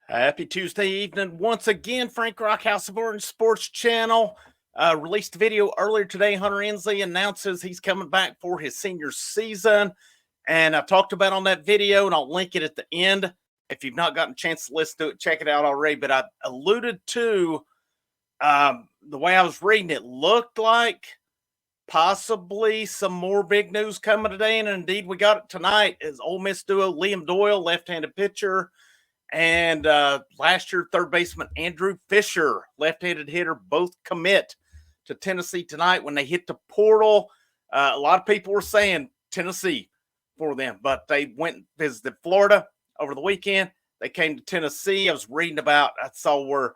Happy Tuesday evening. Once again, Frank Rockhouse of Orange Sports Channel released a video earlier today. Hunter Ensley announces he's coming back for his senior season. And I talked about on that video, and I'll link it at the end. If you've not gotten a chance to listen to it, check it out already. But I alluded to the way I was reading it, looked like possibly some more big news coming today. And indeed, we got it tonight as Ole Miss duo Liam Doyle, left-handed pitcher, and last year, third baseman Andrew Fisher, left-handed hitter, both commit to Tennessee tonight when they hit the portal. A lot of people were saying Tennessee for them, but they went and visited Florida over the weekend. They came to Tennessee. I was reading about, I saw where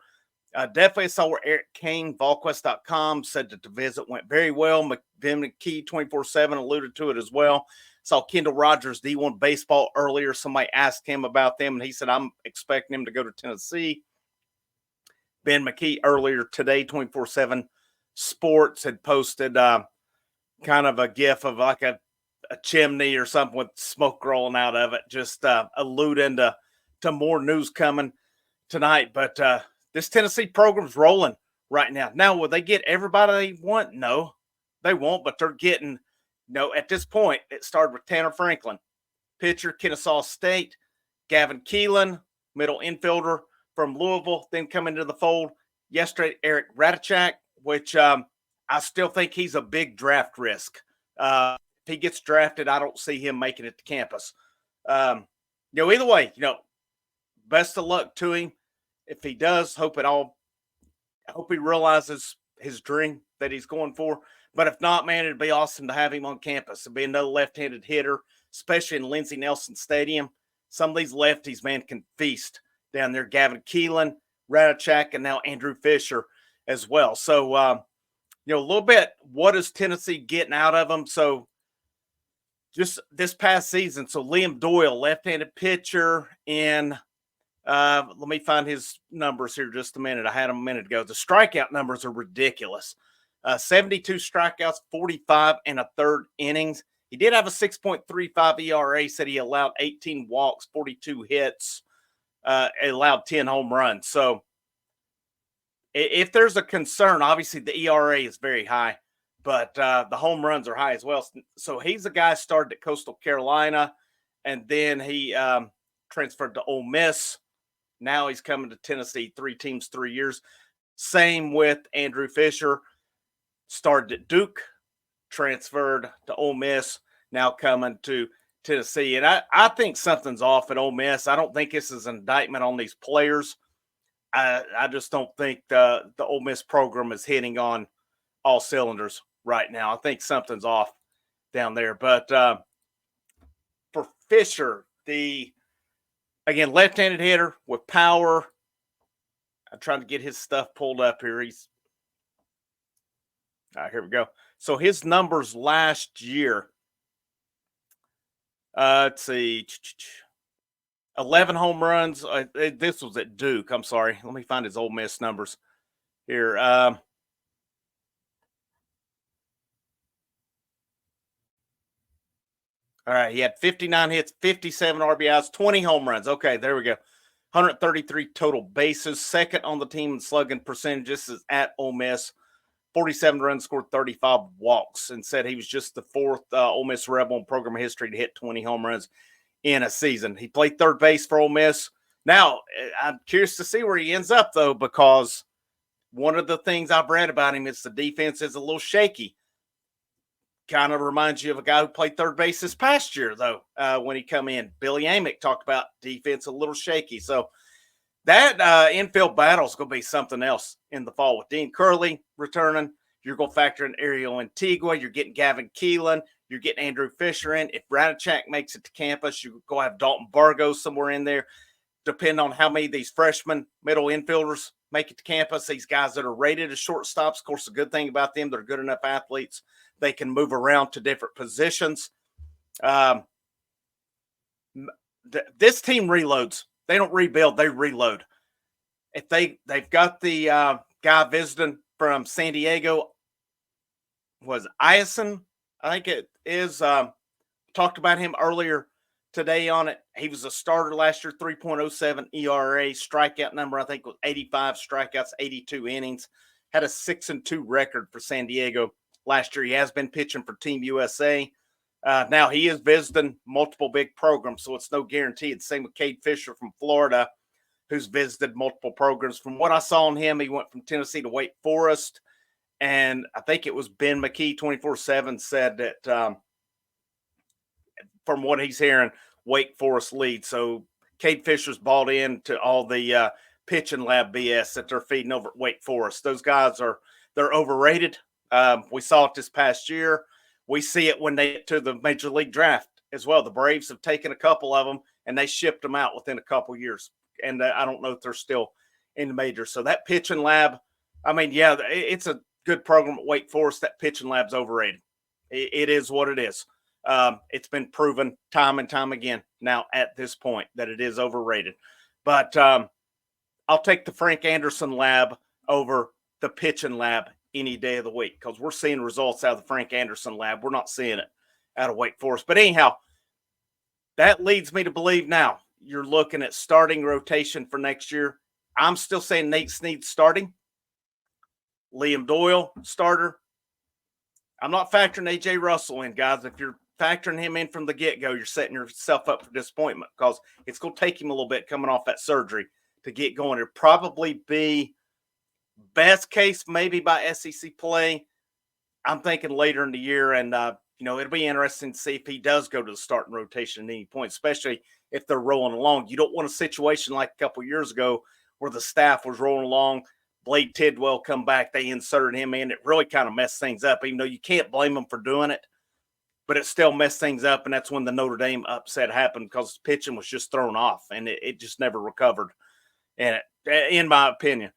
Eric King, VolQuest.com, said that the visit went very well. Vin McKee 24/7 alluded to it as well. Saw Kendall Rogers, D1 baseball earlier. Somebody asked him about them, and he said, I'm expecting him to go to Tennessee. Ben McKee earlier today, 24/7 Sports, had posted kind of a gif of like a chimney or something with smoke rolling out of it, just alluding to more news coming tonight. But this Tennessee program's rolling right now. Now, will they get everybody they want? No, they won't, but they're getting – at this point, it started with Tanner Franklin, pitcher, Kennesaw State, Gavin Keelan, middle infielder from Louisville, then come into the fold yesterday, Eric Radachak, which I still think he's a big draft risk. If he gets drafted, I don't see him making it to campus. Either way, best of luck to him. If he does, I hope he realizes his dream that he's going for. But if not, man, it'd be awesome to have him on campus. It'd be another left-handed hitter, especially in Lindsey Nelson Stadium. Some of these lefties, man, can feast down there. Gavin Keelan, Radachak, and now Andrew Fisher as well. So, a little bit, what is Tennessee getting out of them? So, just this past season, so Liam Doyle, left-handed pitcher in let me find his numbers here just a minute. I had them a minute ago. The strikeout numbers are ridiculous. 72 strikeouts, 45 and a third innings. He did have a 6.35 ERA, said he allowed 18 walks, 42 hits, allowed 10 home runs. So if there's a concern, obviously the ERA is very high, but the home runs are high as well. So he's a guy started at Coastal Carolina, and then he transferred to Ole Miss. Now he's coming to Tennessee, 3 teams, 3 years. Same with Andrew Fisher. Started at Duke, transferred to Ole Miss, now coming to Tennessee. And I think something's off at Ole Miss. I don't think this is an indictment on these players. I just don't think the Ole Miss program is hitting on all cylinders right now. I think something's off down there. But for Fisher, again, left-handed hitter with power. I'm trying to get his stuff pulled up here. All right, here we go. So his numbers last year, let's see, 11 home runs. This was at Duke. I'm sorry. Let me find his Ole Miss numbers here. All right, he had 59 hits, 57 RBIs, 20 home runs. Okay, there we go. 133 total bases. Second on the team in slugging percentages is at Ole Miss. 47 runs, scored 35 walks, and said he was just the fourth Ole Miss Rebel in program history to hit 20 home runs in a season. He played third base for Ole Miss. Now, I'm curious to see where he ends up, though, because one of the things I've read about him is the defense is a little shaky. Kind of reminds you of a guy who played third base this past year, though, when he come in. Billy Amick talked about defense a little shaky. So that infield battle is going to be something else in the fall with Dean Curley returning. You're going to factor in Ariel Antigua. You're getting Gavin Keelan. You're getting Andrew Fisher in. If Radachak makes it to campus, you're going to have Dalton Bargo somewhere in there. Depending on how many of these freshmen middle infielders make it to campus, these guys that are rated as shortstops, of course, the good thing about them, they're good enough athletes. They can move around to different positions. This team reloads. They don't rebuild, they reload. If they've got the guy visiting from San Diego, was Ison, I think it is, talked about him earlier today on it. He was a starter last year, 3.07 ERA, strikeout number, I think, was 85 strikeouts, 82 innings. Had a 6-2 record for San Diego last year. He has been pitching for Team USA. Now he is visiting multiple big programs, so it's no guarantee. It's the same with Cade Fisher from Florida, who's visited multiple programs. From what I saw on him, he went from Tennessee to Wake Forest. And I think it was Ben McKee, 24/7, said that from what he's hearing, Wake Forest leads. So Cade Fisher's bought into all the pitching lab BS that they're feeding over at Wake Forest. Those guys they're overrated. We saw it this past year. We see it when they get to the Major League Draft as well. The Braves have taken a couple of them and they shipped them out within a couple years. And I don't know if they're still in the majors. So that pitching lab, I mean, yeah, it's a good program at Wake Forest. That pitching lab's overrated. It is what it is. It's been proven time and time again now at this point that it is overrated. But I'll take the Frank Anderson lab over the pitching lab any day of the week because we're seeing results out of the Frank Anderson lab. We're not seeing it out of Wake Forest. But anyhow, that leads me to believe now you're looking at starting rotation for next year. I'm still saying Nate Snead starting. Liam Doyle, starter. I'm not factoring A.J. Russell in, guys. If you're factoring him in from the get-go, you're setting yourself up for disappointment because it's going to take him a little bit coming off that surgery to get going. It'll probably be best case maybe by SEC play. I'm thinking later in the year, and it'll be interesting to see if he does go to the starting rotation at any point, especially if they're rolling along. You don't want a situation like a couple years ago where the staff was rolling along. Blade Tidwell come back, they inserted him in. It really kind of messed things up, even though you can't blame them for doing it. But it still messed things up, and that's when the Notre Dame upset happened because pitching was just thrown off, and it just never recovered, in my opinion.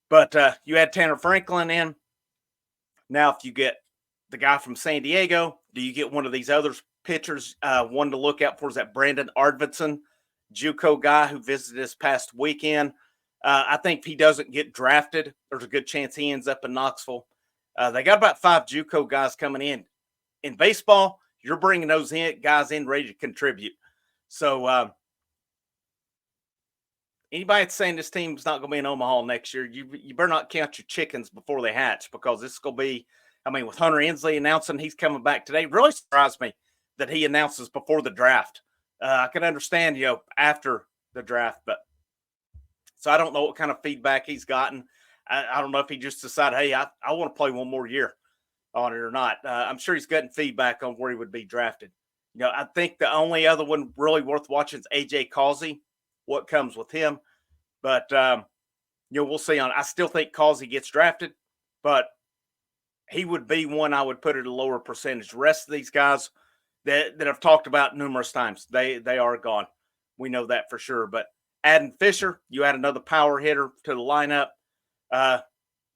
But you had Tanner Franklin in. Now, if you get the guy from San Diego, do you get one of these other pitchers? One to look out for is that Brandon Arvidson, JUCO guy who visited this past weekend. I think if he doesn't get drafted, there's a good chance he ends up in Knoxville. They got about 5 JUCO guys coming in. In baseball, you're bringing those guys in ready to contribute. So anybody that's saying this team's not going to be in Omaha next year, you better not count your chickens before they hatch because this is going to be, with Hunter Inslee announcing he's coming back today, really surprised me that he announces before the draft. I can understand, after the draft, but so I don't know what kind of feedback he's gotten. I don't know if he just decided, hey, I want to play one more year on it or not. I'm sure he's getting feedback on where he would be drafted. I think the only other one really worth watching is AJ Causey, what comes with him. But, we'll see on. I still think Causey gets drafted, but he would be one I would put at a lower percentage. The rest of these guys that I've talked about numerous times, they are gone. We know that for sure. But adding Fisher, you add another power hitter to the lineup.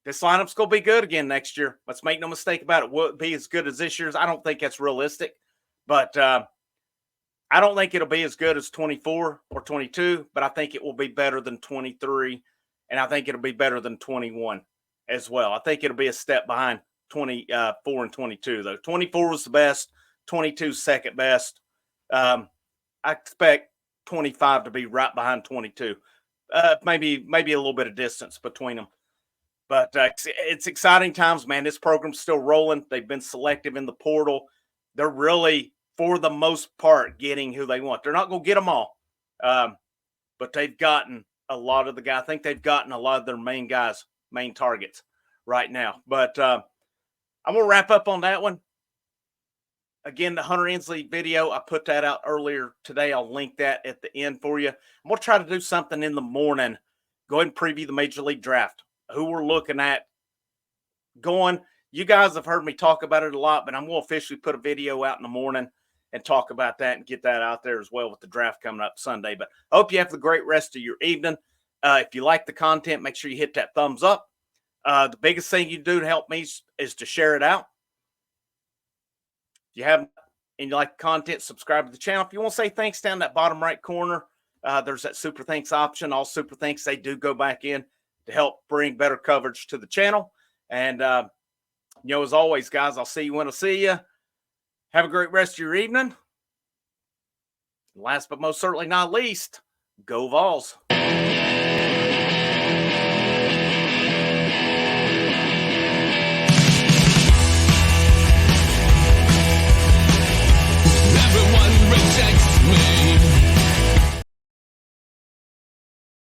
This lineup's going to be good again next year. Let's make no mistake about it. Will it be as good as this year's? I don't think that's realistic. But I don't think it'll be as good as 24 or 22, but I think it will be better than 23, and I think it'll be better than 21 as well. I think it'll be a step behind 24 and 22, though. 24 was the best, 22 second best. I expect 25 to be right behind 22. Maybe a little bit of distance between them. But it's exciting times, man. This program's still rolling. They've been selective in the portal. They're really, for the most part, getting who they want. They're not going to get them all. But they've gotten a lot of the guys. I think they've gotten a lot of their main guys, main targets right now. But I'm going to wrap up on that one. Again, the Hunter Inslee video, I put that out earlier today. I'll link that at the end for you. I'm going to try to do something in the morning. Go ahead and preview the Major League Draft. Who we're looking at going. You guys have heard me talk about it a lot, but I'm going to officially put a video out in the morning and talk about that and get that out there as well with the draft coming up Sunday. But I hope you have the great rest of your evening. If you like the content, make sure you hit that thumbs up. The biggest thing you do to help me is to share it out. If you haven't and you like the content, subscribe to the channel. If you want to say thanks down that bottom right corner, there's that super thanks option. All super thanks, they do go back in to help bring better coverage to the channel. And, as always, guys, I'll see you when I see you. Have a great rest of your evening. Last but most certainly not least, go Vols.